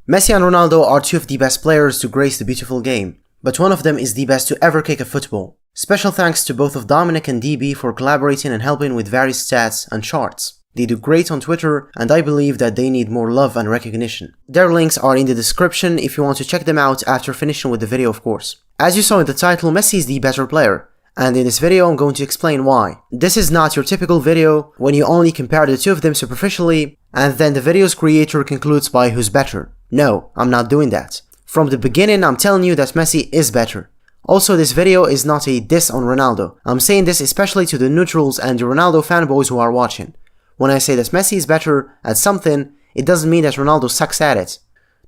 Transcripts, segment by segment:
Messi and Ronaldo are two of the best players to grace the beautiful game, but one of them is the best to ever kick a football. Special thanks to both of Dominic and DB for collaborating and helping with various stats and charts. They do great on Twitter, and I believe that they need more love and recognition. Their links are in the description if you want to check them out after finishing with the video, of course. As you saw in the title, Messi is the better player, and in this video I'm going to explain why. This is not your typical video when you only compare the two of them superficially, and then the video's creator concludes by who's better. No, I'm not doing that. From the beginning I'm telling you that Messi is better. Also, this video is not a diss on Ronaldo. I'm saying this especially to the neutrals and the Ronaldo fanboys who are watching. When I say that Messi is better at something, it doesn't mean that Ronaldo sucks at it.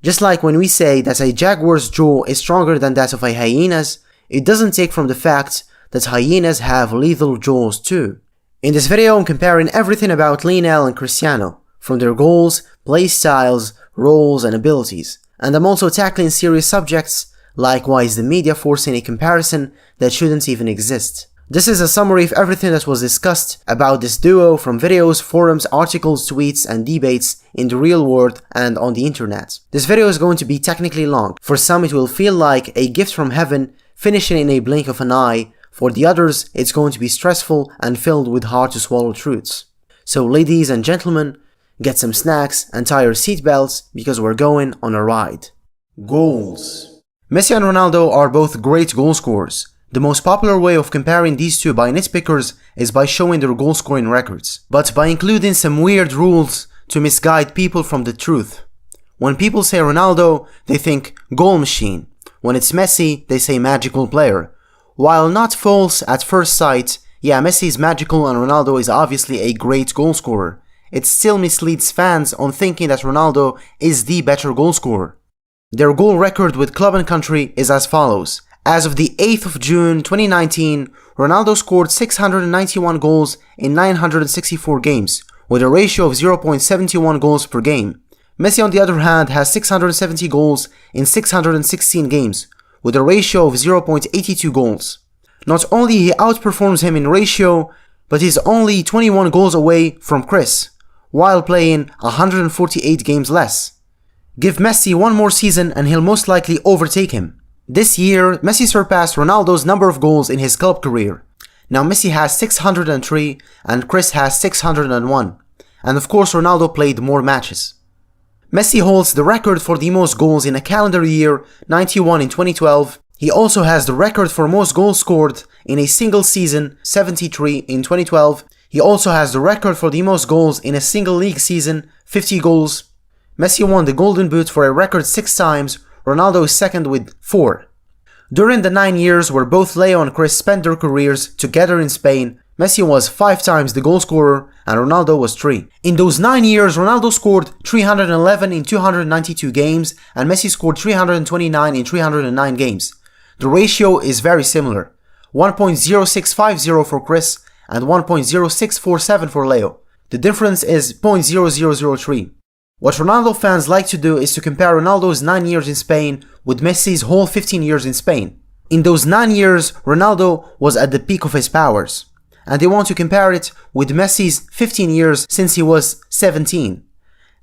Just like when we say that a jaguar's jaw is stronger than that of a hyena's, it doesn't take from the fact that hyenas have lethal jaws too. In this video I'm comparing everything about Lionel and Cristiano, from their goals, play styles, roles and abilities. And I'm also tackling serious subjects like why is the media forcing a comparison that shouldn't even exist. This is a summary of everything that was discussed about this duo from videos, forums, articles, tweets and debates in the real world and on the internet. This video is going to be technically long. For some it will feel like a gift from heaven finishing in a blink of an eye. For the others it's going to be stressful and filled with hard to swallow truths. So ladies and gentlemen, get some snacks and tie your seatbelts because we're going on a ride. Goals. Messi and Ronaldo are both great goal scorers. The most popular way of comparing these two by nitpickers is by showing their goal scoring records, but by including some weird rules to misguide people from the truth. When people say Ronaldo, they think goal machine. When it's Messi, they say magical player. While not false at first sight, yeah, Messi is magical and Ronaldo is obviously a great goal scorer. It still misleads fans on thinking that Ronaldo is the better goal scorer. Their goal record with club and country is as follows. As of the 8th of June 2019, Ronaldo scored 691 goals in 964 games, with a ratio of 0.71 goals per game. Messi on the other hand has 670 goals in 616 games, with a ratio of 0.82 goals. Not only he outperforms him in ratio, but he's only 21 goals away from Chris, while playing 148 games less. Give Messi one more season and he'll most likely overtake him. This year, Messi surpassed Ronaldo's number of goals in his club career. Now Messi has 603 and Chris has 601. And of course Ronaldo played more matches. Messi holds the record for the most goals in a calendar year, 91 in 2012. He also has the record for most goals scored in a single season, 73 in 2012. He also has the record for the most goals in a single league season, 50 goals. Messi won the Golden Boot for a record 6 times, Ronaldo is second with 4. During the 9 years where both Leo and Chris spent their careers together in Spain, Messi was 5 times the goal scorer and Ronaldo was 3. In those 9 years, Ronaldo scored 311 in 292 games and Messi scored 329 in 309 games. The ratio is very similar, 1.0650 for Chris and 1.0647 for Leo. The difference is 0.0003. What Ronaldo fans like to do is to compare Ronaldo's 9 years in Spain with Messi's whole 15 years in Spain. In those 9 years, Ronaldo was at the peak of his powers, and they want to compare it with Messi's 15 years since he was 17.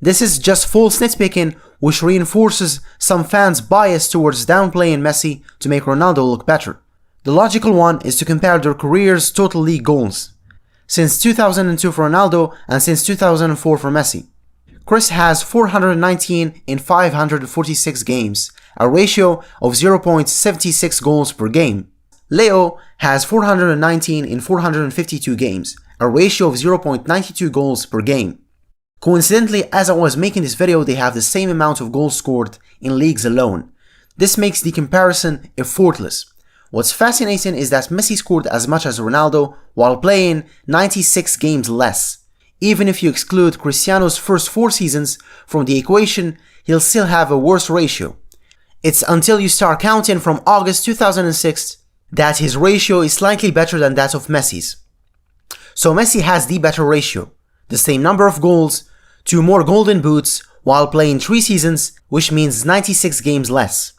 This is just false nitpicking which reinforces some fans' bias towards downplaying Messi to make Ronaldo look better. The logical one is to compare their careers' total league goals, since 2002 for Ronaldo and since 2004 for Messi. Chris has 419 in 546 games, a ratio of 0.76 goals per game. Leo has 419 in 452 games, a ratio of 0.92 goals per game. Coincidentally, as I was making this video, they have the same amount of goals scored in leagues alone. This makes the comparison effortless. What's fascinating is that Messi scored as much as Ronaldo while playing 96 games less. Even if you exclude Cristiano's first 4 seasons from the equation, he'll still have a worse ratio. It's until you start counting from August 2006 that his ratio is slightly better than that of Messi's. So Messi has the better ratio, the same number of goals, 2 more golden boots while playing 3 seasons, which means 96 games less.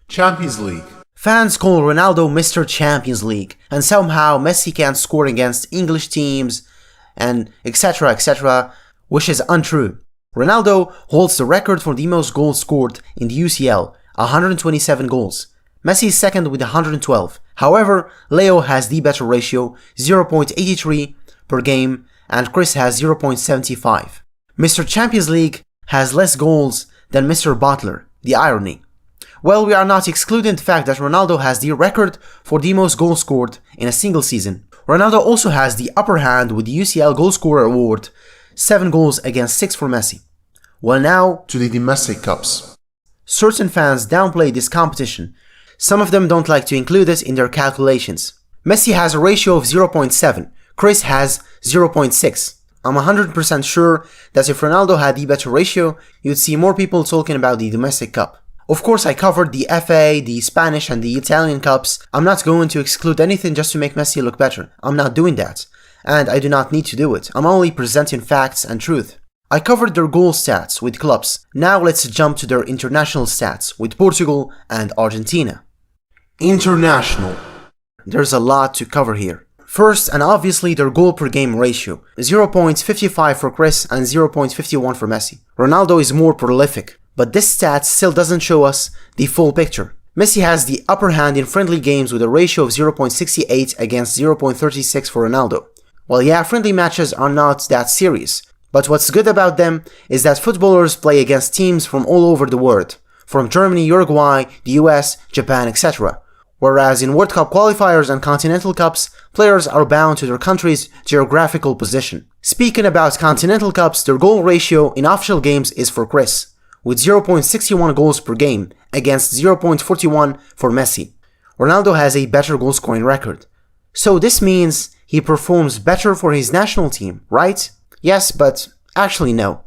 Champions League. Fans call Ronaldo Mr. Champions League, and somehow Messi can't score against English teams, and etc, which is untrue. Ronaldo holds the record for the most goals scored in the UCL, 127 goals. Messi is second with 112. However, Leo has the better ratio, 0.83 per game, and Chris has 0.75. Mr. Champions League has less goals than Mr. Butler. The irony. Well, we are not excluding the fact that Ronaldo has the record for the most goals scored in a single season. Ronaldo also has the upper hand with the UCL Goalscorer Award, 7 goals against 6 for Messi. Well, now to the domestic cups. Certain fans downplay this competition. Some of them don't like to include it in their calculations. Messi has a ratio of 0.7, Chris has 0.6. I'm 100% sure that if Ronaldo had the better ratio, you'd see more people talking about the domestic cup. Of course, I covered the FA, the Spanish and the Italian cups. I'm not going to exclude anything just to make Messi look better. I'm not doing that. And I do not need to do it. I'm only presenting facts and truth. I covered their goal stats with clubs. Now let's jump to their international stats with Portugal and Argentina. International. There's a lot to cover here. First, and obviously, their goal per game ratio, 0.55 for Chris and 0.51 for Messi. Ronaldo is more prolific, but this stat still doesn't show us the full picture. Messi has the upper hand in friendly games with a ratio of 0.68 against 0.36 for Ronaldo. Well, yeah, friendly matches are not that serious, but what's good about them is that footballers play against teams from all over the world, from Germany, Uruguay, the US, Japan, etc. Whereas in World Cup qualifiers and Continental Cups, players are bound to their country's geographical position. Speaking about Continental Cups, their goal ratio in official games is for Chris, with 0.61 goals per game against 0.41 for Messi. Ronaldo has a better goal scoring record. So this means he performs better for his national team, right? Yes, but actually no.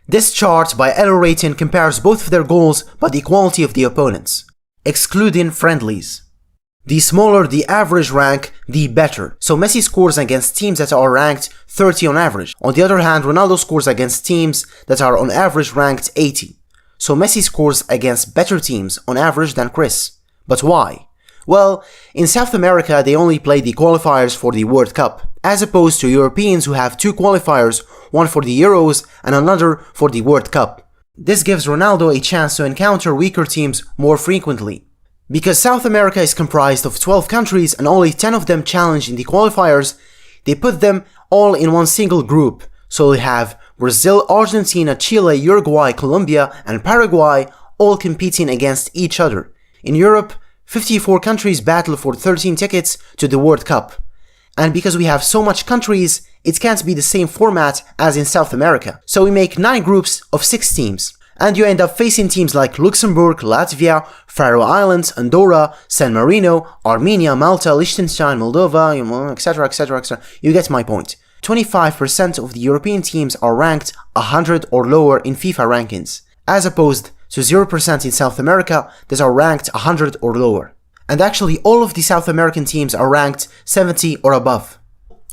This chart by Elo Rating compares both of their goals by the quality of the opponents, excluding friendlies. The smaller the average rank, the better. So Messi scores against teams that are ranked 30 on average. On the other hand, Ronaldo scores against teams that are on average ranked 80. So Messi scores against better teams on average than Chris. But why? Well, in South America they only play the qualifiers for the World Cup, as opposed to Europeans who have 2 qualifiers, one for the Euros and another for the World Cup. This gives Ronaldo a chance to encounter weaker teams more frequently. Because South America is comprised of 12 countries and only 10 of them challenge in the qualifiers, they put them all in one single group. So we have Brazil, Argentina, Chile, Uruguay, Colombia, and Paraguay all competing against each other. In Europe, 54 countries battle for 13 tickets to the World Cup. And because we have so much countries, it can't be the same format as in South America. So we make 9 groups of 6 teams. And you end up facing teams like Luxembourg, Latvia, Faroe Islands, Andorra, San Marino, Armenia, Malta, Liechtenstein, Moldova, etc, etc, etc. You get my point. 25% of the European teams are ranked 100 or lower in FIFA rankings, as opposed to 0% in South America that are ranked 100 or lower. And actually all of the South American teams are ranked 70 or above.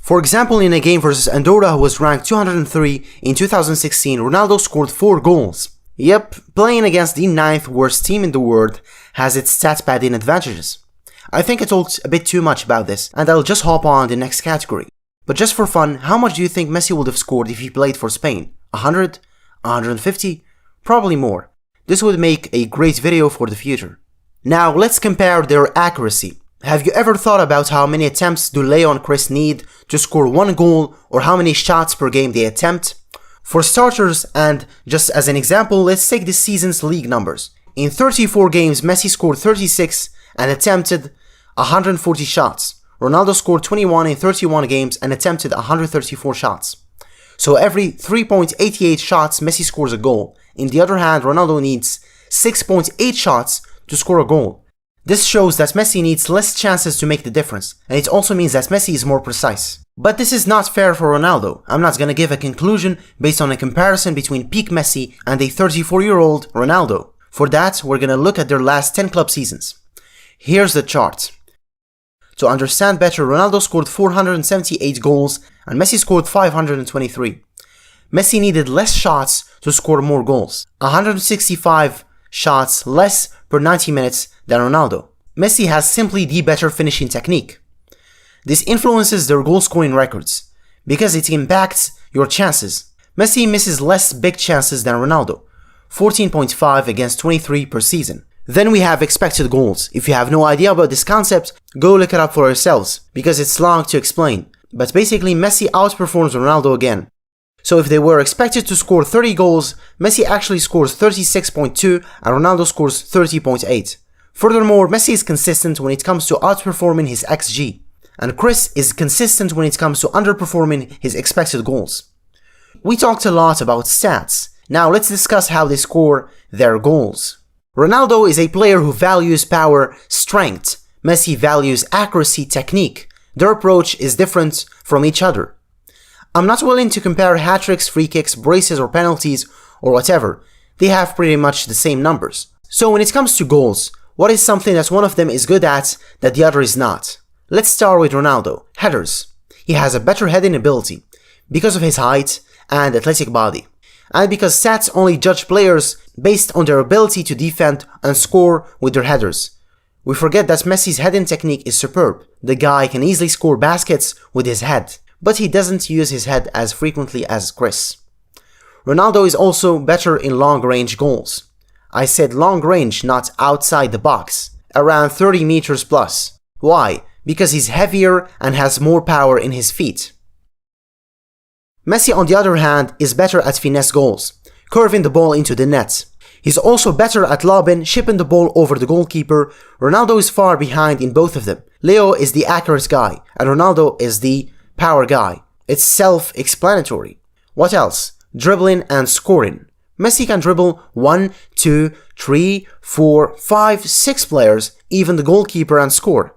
For example, in a game versus Andorra, who was ranked 203 in 2016, Ronaldo scored 4 goals. Yep, playing against the 9th worst team in the world has its stat padding advantages. I think I talked a bit too much about this, and I'll just hop on the next category. But just for fun, how much do you think Messi would have scored if he played for Spain? 100? 150? Probably more. This would make a great video for the future. Now let's compare their accuracy. Have you ever thought about how many attempts do Leo and Chris need to score 1 goal, or how many shots per game they attempt? For starters, and just as an example, let's take this season's league numbers. In 34 games, Messi scored 36 and attempted 140 shots. Ronaldo scored 21 in 31 games and attempted 134 shots. So every 3.88 shots, Messi scores a goal. On the other hand, Ronaldo needs 6.8 shots to score a goal. This shows that Messi needs less chances to make the difference, and it also means that Messi is more precise. But this is not fair for Ronaldo. I'm not gonna give a conclusion based on a comparison between peak Messi and a 34-year-old Ronaldo. For that, we're gonna look at their last 10 club seasons. Here's the chart. To understand better, Ronaldo scored 478 goals and Messi scored 523. Messi needed less shots to score more goals. 165 shots less per 90 minutes than Ronaldo. Messi has simply the better finishing technique. This influences their goal scoring records, because it impacts your chances. Messi misses less big chances than Ronaldo, 14.5 against 23 per season. Then we have expected goals. If you have no idea about this concept, go look it up for yourselves, because it's long to explain. But basically, Messi outperforms Ronaldo again. So if they were expected to score 30 goals, Messi actually scores 36.2 and Ronaldo scores 30.8. Furthermore, Messi is consistent when it comes to outperforming his XG, and Chris is consistent when it comes to underperforming his expected goals. We talked a lot about stats. Now let's discuss how they score their goals. Ronaldo is a player who values power, strength. Messi values accuracy, technique. Their approach is different from each other. I'm not willing to compare hat-tricks, free kicks, braces or penalties or whatever. They have pretty much the same numbers. So when it comes to goals, what is something that one of them is good at that the other is not? Let's start with Ronaldo. Headers. He has a better heading ability because of his height and athletic body, and because stats only judge players based on their ability to defend and score with their headers. We forget that Messi's heading technique is superb. The guy can easily score baskets with his head, but he doesn't use his head as frequently as Chris. Ronaldo is also better in long-range goals. I said long-range, not outside the box, around 30 meters plus. Why? Because he's heavier and has more power in his feet. Messi, on the other hand, is better at finesse goals, curving the ball into the net. He's also better at lobbing, shipping the ball over the goalkeeper. Ronaldo is far behind in both of them. Leo is the accurate guy, and Ronaldo is the power guy. It's self-explanatory. What else? Dribbling and scoring. Messi can dribble 1, 2, 3, 4, 5, 6 players, even the goalkeeper, and score.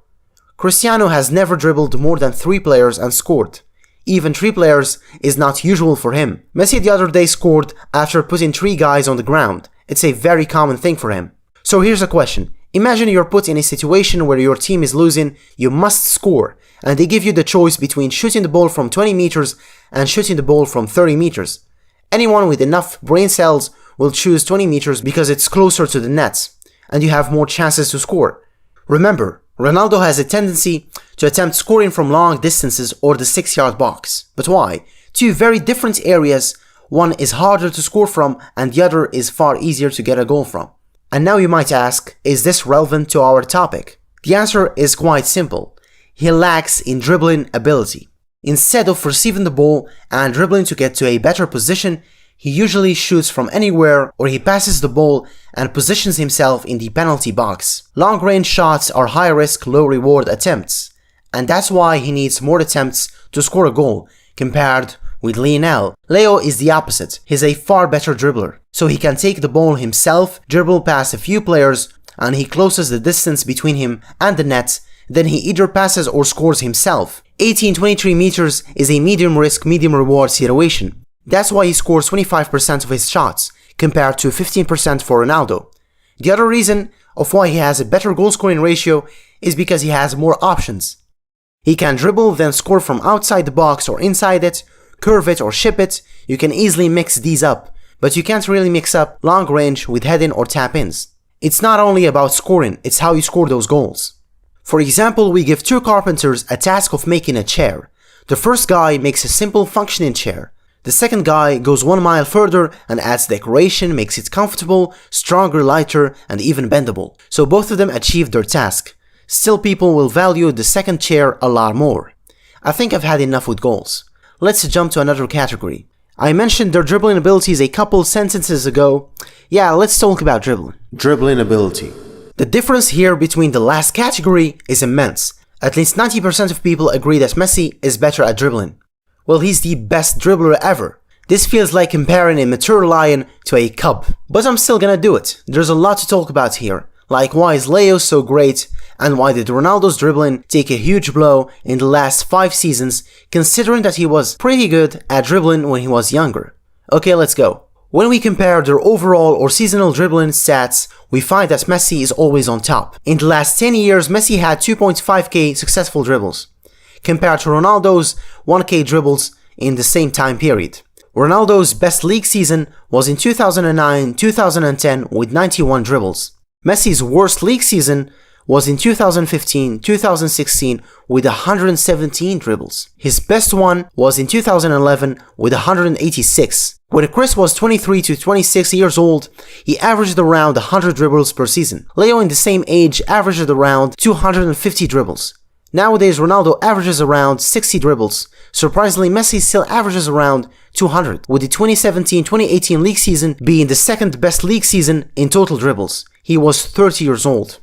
Cristiano has never dribbled more than 3 players and scored. Even 3 players is not usual for him. Messi the other day scored after putting 3 guys on the ground. It's a very common thing for him. So here's a question. Imagine you're put in a situation where your team is losing, you must score, and they give you the choice between shooting the ball from 20 meters and shooting the ball from 30 meters. Anyone with enough brain cells will choose 20 meters because it's closer to the net, and you have more chances to score. Remember, Ronaldo has a tendency to attempt scoring from long distances or the 6-yard box. But why? 2 very different areas. One is harder to score from and the other is far easier to get a goal from. And now you might ask, is this relevant to our topic? The answer is quite simple. He lacks in dribbling ability. Instead of receiving the ball and dribbling to get to a better position, he usually shoots from anywhere, or he passes the ball and positions himself in the penalty box. Long-range shots are high-risk, low-reward attempts, and that's why he needs more attempts to score a goal compared with Lionel. Leo is the opposite. He's a far better dribbler, so he can take the ball himself, dribble past a few players, and he closes the distance between him and the net. Then he either passes or scores himself. 18-23 meters is a medium risk, medium reward situation. That's why he scores 25% of his shots, compared to 15% for Ronaldo. The other reason of why he has a better goal scoring ratio is because he has more options. He can dribble, then score from outside the box or inside it, curve it or ship it. You can easily mix these up, but you can't really mix up long range with head-in or tap-ins. It's not only about scoring, it's how you score those goals. For example, we give 2 carpenters a task of making a chair. The first guy makes a simple functioning chair. The second guy goes 1 mile further and adds decoration, makes it comfortable, stronger, lighter, and even bendable. So both of them achieved their task. Still, people will value the second chair a lot more. I think I've had enough with goals. Let's jump to another category. I mentioned their dribbling abilities a couple sentences ago. Yeah, let's talk about dribbling. Dribbling ability. The difference here between the last category is immense. At least 90% of people agree that Messi is better at dribbling. Well, he's the best dribbler ever. This feels like comparing a mature lion to a cub. But I'm still gonna do it. There's a lot to talk about here. Like, why is Leo so great? And why did Ronaldo's dribbling take a huge blow in the last 5 seasons, considering that he was pretty good at dribbling when he was younger? Okay, let's go. When we compare their overall or seasonal dribbling stats, we find that Messi is always on top. In the last 10 years, Messi had 2.5k successful dribbles, compared to Ronaldo's 1k dribbles in the same time period. Ronaldo's best league season was in 2009-2010 with 91 dribbles. Messi's worst league season was in 2015-2016 with 117 dribbles. His best one was in 2011 with 186. When Chris was 23 to 26 years old, he averaged around 100 dribbles per season. Leo in the same age averaged around 250 dribbles. Nowadays, Ronaldo averages around 60 dribbles. Surprisingly, Messi still averages around 200, with the 2017-2018 league season being the second best league season in total dribbles. He was 30 years old.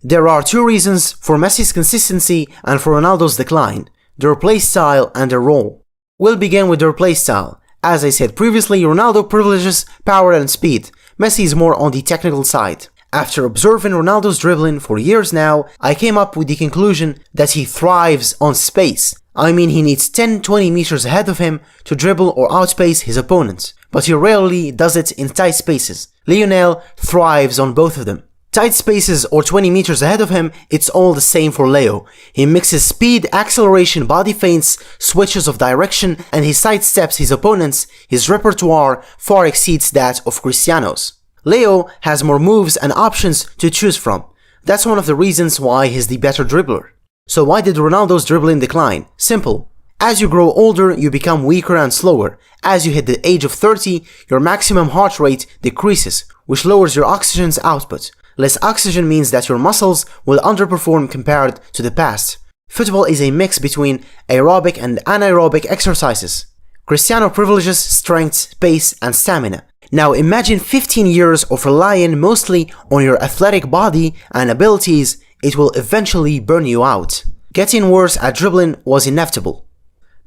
There are two reasons for Messi's consistency and for Ronaldo's decline: their play style and their role. We'll begin with their play style. As I said previously, Ronaldo privileges power and speed. Messi is more on the technical side. After observing Ronaldo's dribbling for years now, I came up with the conclusion that he thrives on space. I mean, he needs 10-20 meters ahead of him to dribble or outspace his opponents, but he rarely does it in tight spaces. Lionel thrives on both of them. Tight spaces or 20 meters ahead of him, it's all the same for Leo. He mixes speed, acceleration, body feints, switches of direction, and he sidesteps his opponents. His repertoire far exceeds that of Cristiano's. Leo has more moves and options to choose from. That's one of the reasons why he's the better dribbler. So why did Ronaldo's dribbling decline? Simple. As you grow older, you become weaker and slower. As you hit the age of 30, your maximum heart rate decreases, which lowers your oxygen's output. Less oxygen means that your muscles will underperform compared to the past. Football is a mix between aerobic and anaerobic exercises. Cristiano privileges strength, pace, and stamina. Now imagine 15 years of relying mostly on your athletic body and abilities. It will eventually burn you out. Getting worse at dribbling was inevitable.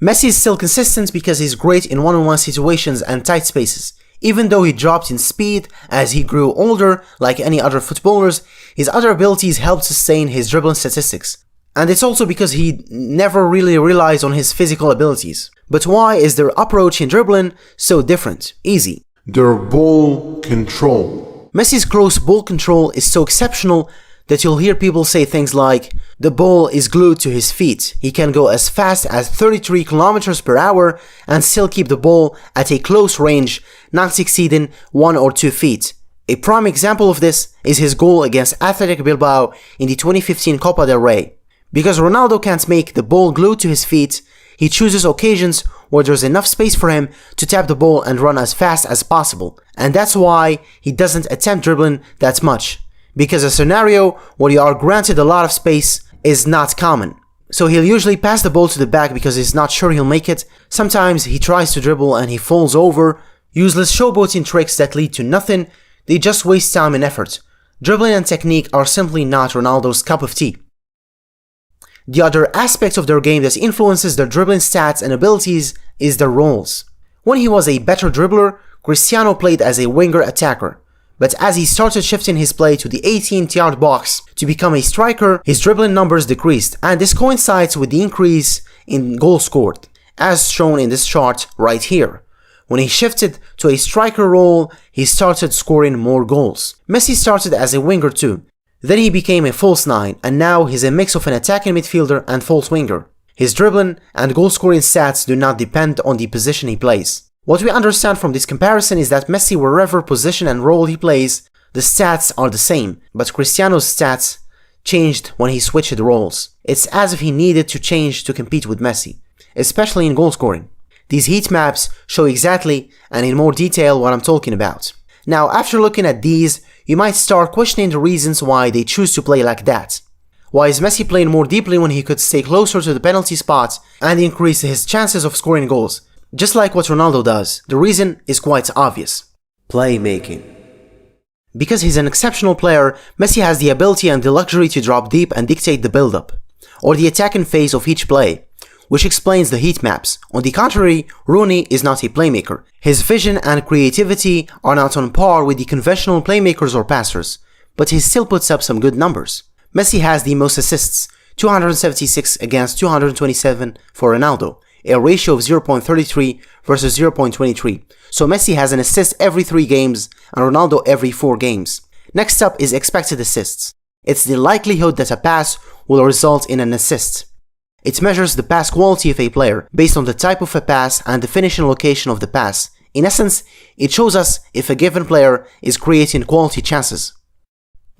Messi is still consistent because he's great in one-on-one situations and tight spaces. Even though he dropped in speed as he grew older, like any other footballers, his other abilities helped sustain his dribbling statistics. And it's also because he never really relies on his physical abilities. But why is their approach in dribbling so different? Easy. Their ball control. Messi's close ball control is so exceptional that you'll hear people say things like, the ball is glued to his feet. He can go as fast as 33 kilometers per hour and still keep the ball at a close range, not exceeding 1 or 2 feet. A prime example of this is his goal against Athletic Bilbao in the 2015 Copa del Rey. Because Ronaldo can't make the ball glued to his feet, he chooses occasions where there's enough space for him to tap the ball and run as fast as possible. And that's why he doesn't attempt dribbling that much. Because a scenario where you are granted a lot of space is not common. So he'll usually pass the ball to the back because he's not sure he'll make it. Sometimes he tries to dribble and he falls over. Useless showboating tricks that lead to nothing. They just waste time and effort. Dribbling and technique are simply not Ronaldo's cup of tea. The other aspect of their game that influences their dribbling stats and abilities is their roles. When he was a better dribbler, Cristiano played as a winger attacker. But as he started shifting his play to the 18th-yard box to become a striker, his dribbling numbers decreased, and this coincides with the increase in goals scored, as shown in this chart right here. When he shifted to a striker role, he started scoring more goals. Messi started as a winger too. Then he became a false 9, and now he's a mix of an attacking midfielder and false winger. His dribbling and goal-scoring stats do not depend on the position he plays. What we understand from this comparison is that Messi, wherever position and role he plays, the stats are the same, but Cristiano's stats changed when he switched roles. It's as if he needed to change to compete with Messi, especially in goal scoring. These heat maps show exactly and in more detail what I'm talking about. Now, after looking at these, you might start questioning the reasons why they choose to play like that. Why is Messi playing more deeply when he could stay closer to the penalty spot and increase his chances of scoring goals? Just like what Ronaldo does, the reason is quite obvious. Playmaking. Because he's an exceptional player, Messi has the ability and the luxury to drop deep and dictate the build-up, or the attacking phase of each play, which explains the heat maps. On the contrary, Rooney is not a playmaker. His vision and creativity are not on par with the conventional playmakers or passers, but he still puts up some good numbers. Messi has the most assists, 276 against 227 for Ronaldo, a ratio of 0.33 versus 0.23. So Messi has an assist every 3 games and Ronaldo every 4 games. Next up is expected assists. It's the likelihood that a pass will result in an assist. It measures the pass quality of a player based on the type of a pass and the finishing location of the pass. In essence, it shows us if a given player is creating quality chances.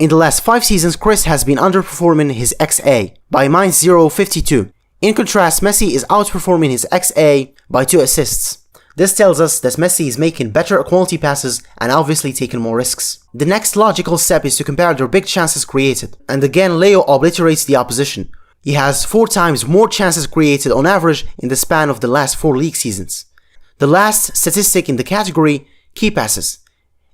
In the last 5 seasons, Chris has been underperforming his XA by -0.52. In contrast, Messi is outperforming his XA by 2 assists. This tells us that Messi is making better quality passes and obviously taking more risks. The next logical step is to compare their big chances created, and again Leo obliterates the opposition. He has 4 times more chances created on average in the span of the last 4 league seasons. The last statistic in the category, key passes.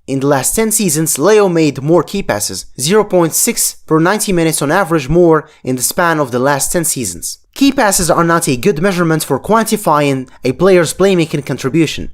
In the last 10 seasons, Leo made more key passes, 0.6 per 90 minutes on average more in the span of the last 10 seasons. Key passes are not a good measurement for quantifying a player's playmaking contribution,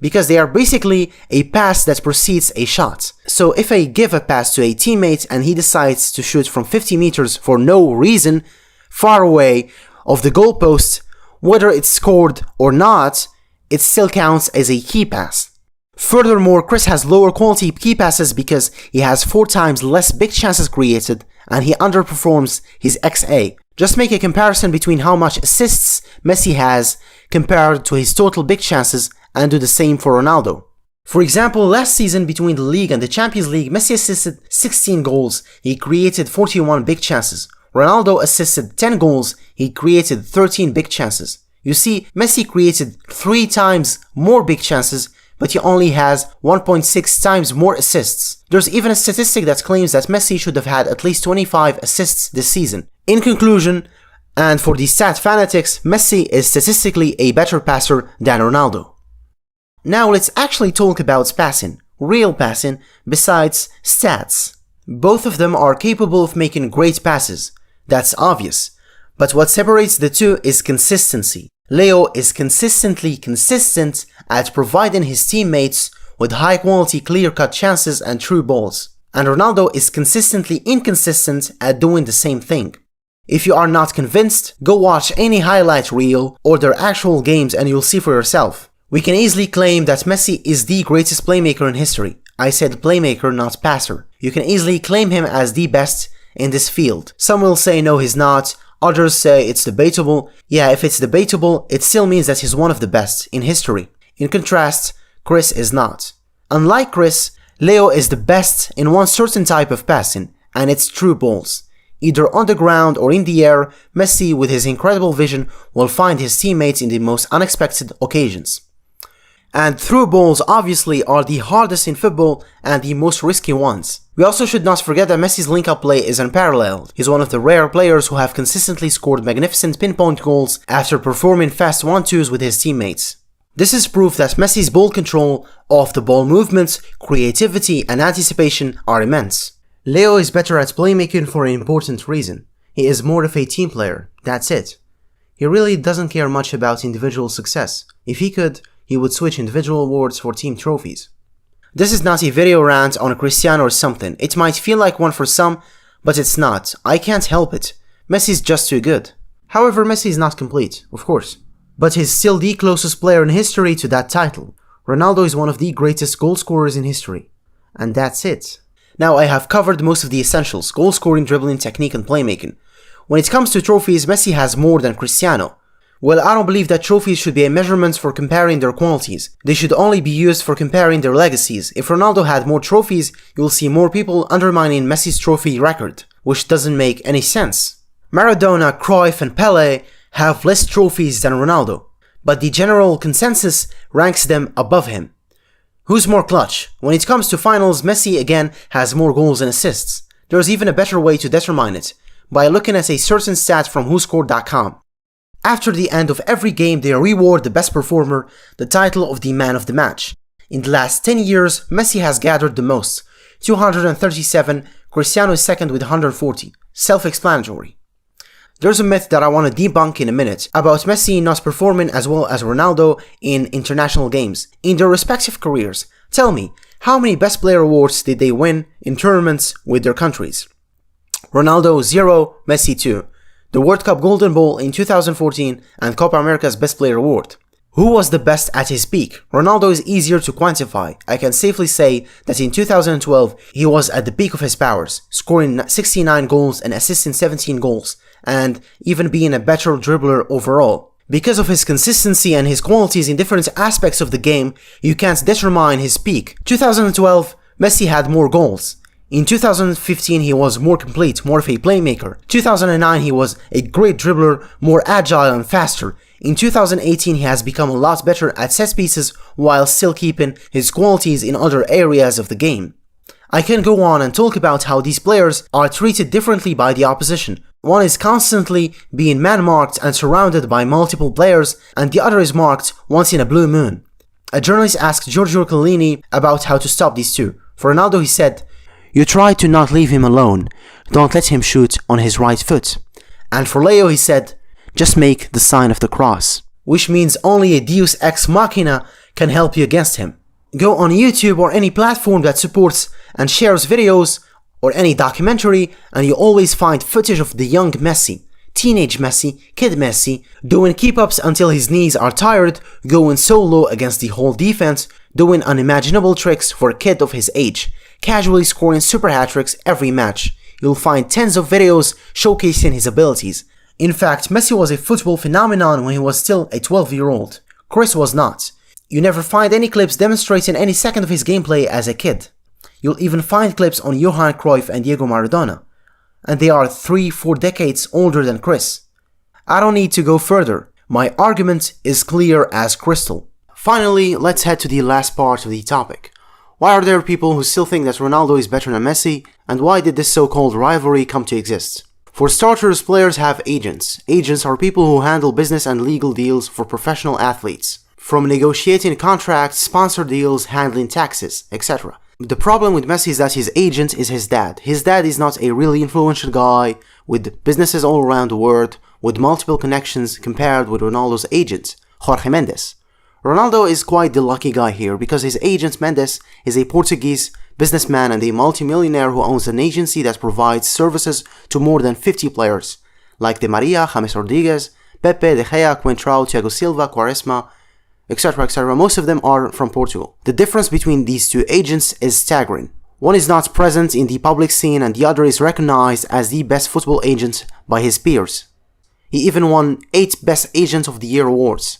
because they are basically a pass that precedes a shot. So if I give a pass to a teammate and he decides to shoot from 50 meters for no reason, far away of the goalpost, whether it's scored or not, it still counts as a key pass. Furthermore, Chris has lower quality key passes because he has 4 times less big chances created and he underperforms his XA. Just make a comparison between how much assists Messi has compared to his total big chances and do the same for Ronaldo. For example, last season between the league and the Champions League, Messi assisted 16 goals, he created 41 big chances. Ronaldo assisted 10 goals, he created 13 big chances. You see, Messi created 3 times more big chances, but he only has 1.6 times more assists. There's even a statistic that claims that Messi should have had at least 25 assists this season. In conclusion, and for the stat fanatics, Messi is statistically a better passer than Ronaldo. Now let's actually talk about passing, real passing, besides stats. Both of them are capable of making great passes. That's obvious. But what separates the two is consistency. Leo is consistently consistent at providing his teammates with high quality clear-cut chances and true balls. And Ronaldo is consistently inconsistent at doing the same thing. If you are not convinced, go watch any highlight reel or their actual games and you'll see for yourself. We can easily claim that Messi is the greatest playmaker in history. I said playmaker, not passer. You can easily claim him as the best in this field. Some will say no, he's not. Others say it's debatable. Yeah, if it's debatable, it still means that he's one of the best in history. In contrast, Chris is not. Unlike Chris, Leo is the best in one certain type of passing, and it's true balls. Either on the ground or in the air, Messi with his incredible vision will find his teammates in the most unexpected occasions. And through balls obviously are the hardest in football and the most risky ones. We also should not forget that Messi's link-up play is unparalleled. He's one of the rare players who have consistently scored magnificent pinpoint goals after performing fast 1-2s with his teammates. This is proof that Messi's ball control, off-the-ball movements, creativity and anticipation are immense. Leo is better at playmaking for an important reason. He is more of a team player, that's it. He really doesn't care much about individual success. If he could, he would switch individual awards for team trophies. This is not a video rant on Cristiano or something. It might feel like one for some, but it's not. I can't help it. Messi's just too good. However, Messi is not complete, of course. But he's still the closest player in history to that title. Ronaldo is one of the greatest goal scorers in history. And that's it. Now I have covered most of the essentials: goal scoring, dribbling, technique and playmaking. When it comes to trophies, Messi has more than Cristiano. Well, I don't believe that trophies should be a measurement for comparing their qualities. They should only be used for comparing their legacies. If Ronaldo had more trophies, you will see more people undermining Messi's trophy record, which doesn't make any sense. Maradona, Cruyff and Pelé have less trophies than Ronaldo, but the general consensus ranks them above him. Who's more clutch? When it comes to finals, Messi again has more goals and assists. There's even a better way to determine it, by looking at a certain stat from WhoScored.com. After the end of every game, they reward the best performer the title of the man of the match. In the last 10 years, Messi has gathered the most, 237, Cristiano is second with 140. Self-explanatory. There's a myth that I want to debunk in a minute about Messi not performing as well as Ronaldo in international games in their respective careers. Tell me, how many best player awards did they win in tournaments with their countries? Ronaldo 0, Messi 2. The World Cup Golden Ball in 2014 and Copa America's Best Player Award. Who was the best at his peak? Ronaldo is easier to quantify. I can safely say that in 2012 he was at the peak of his powers, scoring 69 goals and assisting 17 goals, and even being a better dribbler overall. Because of his consistency and his qualities in different aspects of the game, you can't determine his peak. 2012, Messi had more goals. In 2015 he was more complete, more of a playmaker. 2009 he was a great dribbler, more agile and faster. In 2018 he has become a lot better at set pieces while still keeping his qualities in other areas of the game. I can go on and talk about how these players are treated differently by the opposition. One is constantly being man-marked and surrounded by multiple players, and the other is marked once in a blue moon. A journalist asked Giorgio Chiellini about how to stop these two. For Ronaldo he said, "You try to not leave him alone, don't let him shoot on his right foot." And for Leo he said, "Just make the sign of the cross," which means only a deus ex machina can help you against him. Go on YouTube or any platform that supports and shares videos or any documentary and you always find footage of the young Messi, teenage Messi, kid Messi, doing keep-ups until his knees are tired, going solo against the whole defense, doing unimaginable tricks for a kid of his age, casually scoring super hat-tricks every match. You'll find tens of videos showcasing his abilities. In fact, Messi was a football phenomenon when he was still a 12-year-old. Chris was not. You never find any clips demonstrating any second of his gameplay as a kid. You'll even find clips on Johan Cruyff and Diego Maradona. And they are 3-4 decades older than Chris. I don't need to go further. My argument is clear as crystal. Finally, let's head to the last part of the topic. Why are there people who still think that Ronaldo is better than Messi, and why did this so-called rivalry come to exist? For starters, players have agents. Agents are people who handle business and legal deals for professional athletes. From negotiating contracts, sponsor deals, handling taxes, etc. The problem with Messi is that his agent is his dad. His dad is not a really influential guy with businesses all around the world, with multiple connections compared with Ronaldo's agent, Jorge Mendes. Ronaldo is quite the lucky guy here because his agent Mendes is a Portuguese businessman and a multimillionaire who owns an agency that provides services to more than 50 players, like Di Maria, James Rodriguez, Pepe, De Gea, Coentrão, Thiago Silva, Quaresma, etc, etc. Most of them are from Portugal. The difference between these two agents is staggering. One is not present in the public scene and the other is recognized as the best football agent by his peers. He even won 8 Best Agent of the Year awards.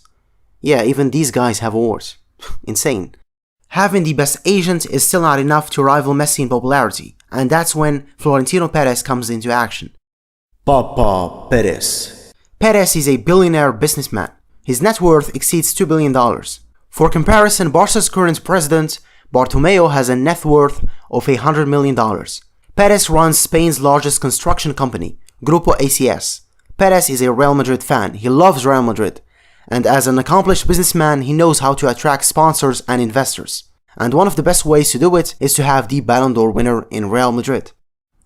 Yeah, even these guys have awards. Insane. Having the best agent is still not enough to rival Messi in popularity, and that's when Florentino Perez comes into action. Papa Perez. Perez is a billionaire businessman. His net worth exceeds $2 billion. For comparison, Barca's current president, Bartomeu, has a net worth of $100 million. Perez runs Spain's largest construction company, Grupo ACS. Perez is a Real Madrid fan. He loves Real Madrid. And as an accomplished businessman, he knows how to attract sponsors and investors. And one of the best ways to do it is to have the Ballon d'Or winner in Real Madrid.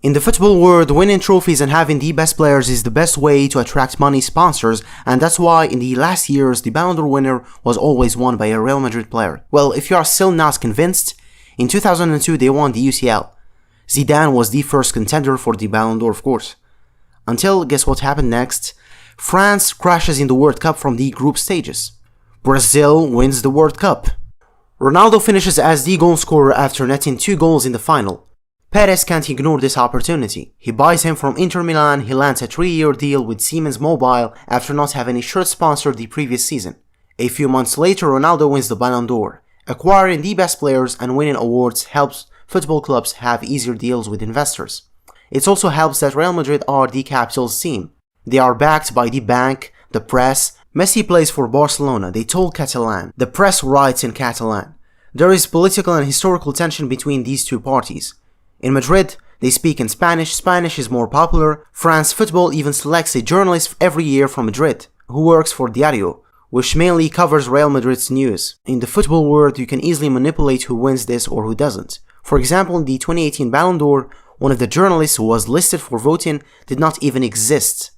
In the football world, winning trophies and having the best players is the best way to attract money sponsors, and that's why in the last years the Ballon d'Or winner was always won by a Real Madrid player. Well, if you are still not convinced, in 2002 they won the UCL. Zidane was the first contender for the Ballon d'Or, of course. Until, guess what happened next? France crashes in the World Cup from the group stages. Brazil wins the World Cup. Ronaldo finishes as the goal scorer after netting 2 goals in the final. Perez can't ignore this opportunity. He buys him from Inter Milan. He lands a 3-year deal with Siemens Mobile after not having a shirt sponsor the previous season. A few months later, Ronaldo wins the Ballon d'Or. Acquiring the best players and winning awards helps football clubs have easier deals with investors. It also helps that Real Madrid are the capital's team. They are backed by the bank, the press. Messi plays for Barcelona. They talk Catalan. The press writes in Catalan. There is political and historical tension between these two parties. In Madrid, they speak in Spanish. Spanish is more popular. France Football even selects a journalist every year from Madrid, who works for Diario, which mainly covers Real Madrid's news. In the football world, you can easily manipulate who wins this or who doesn't. For example, in the 2018 Ballon d'Or, one of the journalists who was listed for voting did not even exist.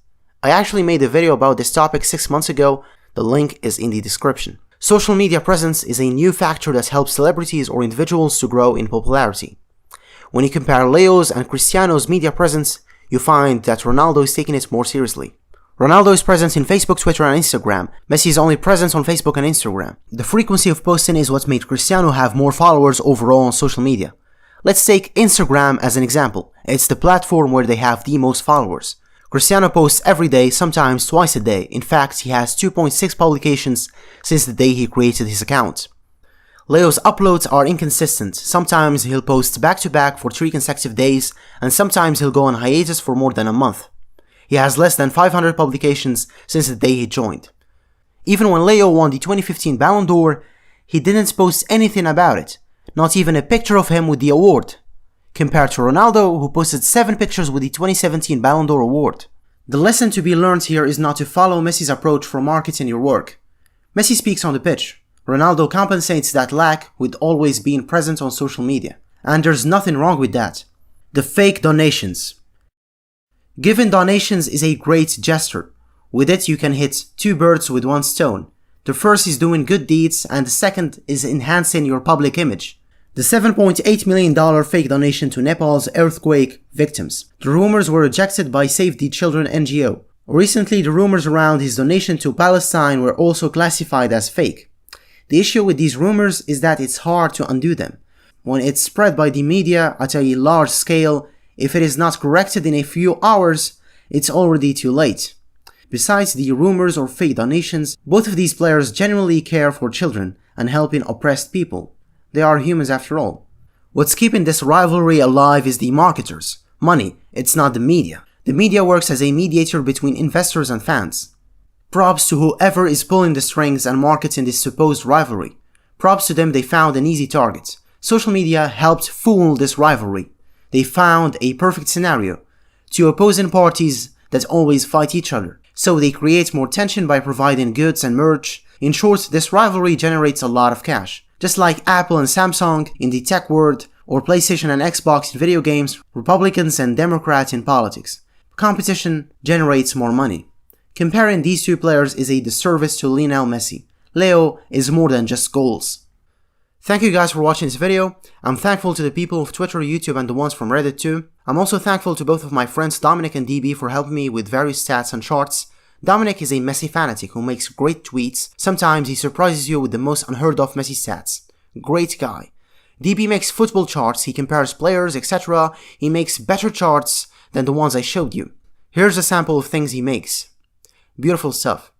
I actually made a video about this topic 6 months ago. The link is in the description. Social media presence is a new factor that helps celebrities or individuals to grow in popularity. When you compare Leo's and Cristiano's media presence, you find that Ronaldo is taking it more seriously. Ronaldo is present in Facebook, Twitter and Instagram. Messi is only present on Facebook and Instagram. The frequency of posting is what made Cristiano have more followers overall on social media. Let's take Instagram as an example. It's the platform where they have the most followers. Cristiano posts every day, sometimes twice a day. In fact, he has 2.6 publications since the day he created his account. Leo's uploads are inconsistent. Sometimes he'll post back-to-back for 3 consecutive days, and sometimes he'll go on hiatus for more than a month. He has less than 500 publications since the day he joined. Even when Leo won the 2015 Ballon d'Or, he didn't post anything about it, not even a picture of him with the award, compared to Ronaldo, who posted 7 pictures with the 2017 Ballon d'Or award. The lesson to be learned here is not to follow Messi's approach for marketing your work. Messi speaks on the pitch. Ronaldo compensates that lack with always being present on social media. And there's nothing wrong with that. The fake donations. Giving donations is a great gesture. With it you can hit 2 birds with 1 stone. The first is doing good deeds and the second is enhancing your public image. The $7.8 million fake donation to Nepal's earthquake victims. The rumors were rejected by Save the Children NGO. Recently, the rumors around his donation to Palestine were also classified as fake. The issue with these rumors is that it's hard to undo them. When it's spread by the media at a large scale, if it is not corrected in a few hours, it's already too late. Besides the rumors or fake donations, both of these players genuinely care for children and helping oppressed people. They are humans after all. What's keeping this rivalry alive is the marketers. Money, it's not the media. The media works as a mediator between investors and fans. Props to whoever is pulling the strings and marketing this supposed rivalry. Props to them, they found an easy target. Social media helped fool this rivalry. They found a perfect scenario. 2 opposing parties that always fight each other. So they create more tension by providing goods and merch. In short, this rivalry generates a lot of cash. Just like Apple and Samsung in the tech world, or PlayStation and Xbox in video games, Republicans and Democrats in politics. Competition generates more money. Comparing these 2 players is a disservice to Lionel Messi. Leo is more than just goals. Thank you guys for watching this video. I'm thankful to the people of Twitter, YouTube and the ones from Reddit too. I'm also thankful to both of my friends Dominic and DB for helping me with various stats and charts. Dominic is a Messi fanatic who makes great tweets. Sometimes he surprises you with the most unheard of Messi stats. Great guy. DB makes football charts, he compares players, etc. He makes better charts than the ones I showed you. Here's a sample of things he makes. Beautiful stuff.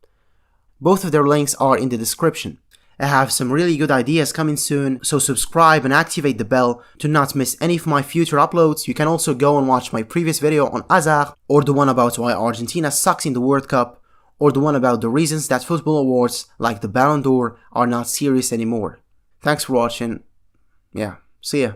Both of their links are in the description. I have some really good ideas coming soon, so subscribe and activate the bell to not miss any of my future uploads. You can also go and watch my previous video on Hazard, or the one about why Argentina sucks in the World Cup, or the one about the reasons that football awards like the Ballon d'Or are not serious anymore. Thanks for watching. Yeah, see ya.